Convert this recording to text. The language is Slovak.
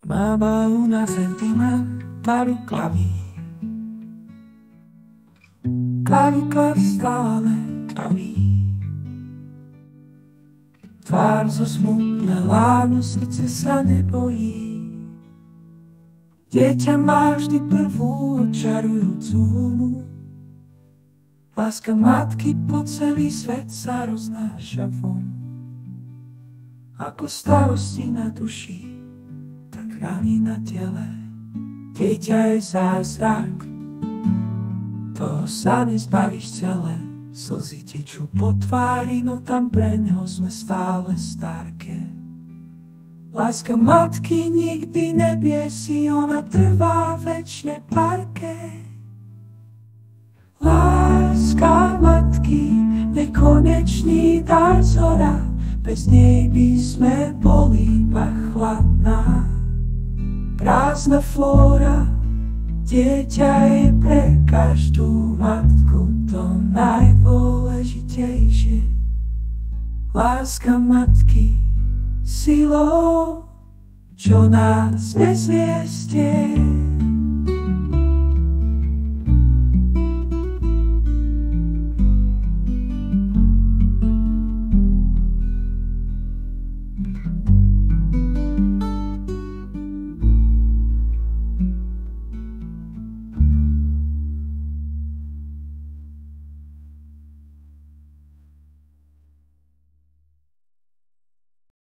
Mabajú na sentiment, maru klaví. Klavika stále traví. Tvár zo smutné lávno, srdce sa nebojí. Dieťa má vždy prvú očarujúcu hunu. Láska matky po celý svet sa roznáša von. Ako starosti na duši, tak rany na tele. Dieťa je zázrak, toho sa nezbavíš celé. Slzy tečú po tvári, no tam pre neho sme stále starké. Láska matky nikdy nebiesí, ona trvá večne parké. Láska matky, nekonečný dar zora, bez nej by sme boli iba chladná. Prázdna flóra, dieťa je pre každú matku to najdôležitejšie. Láska matky, silou, čo nás nezviestie.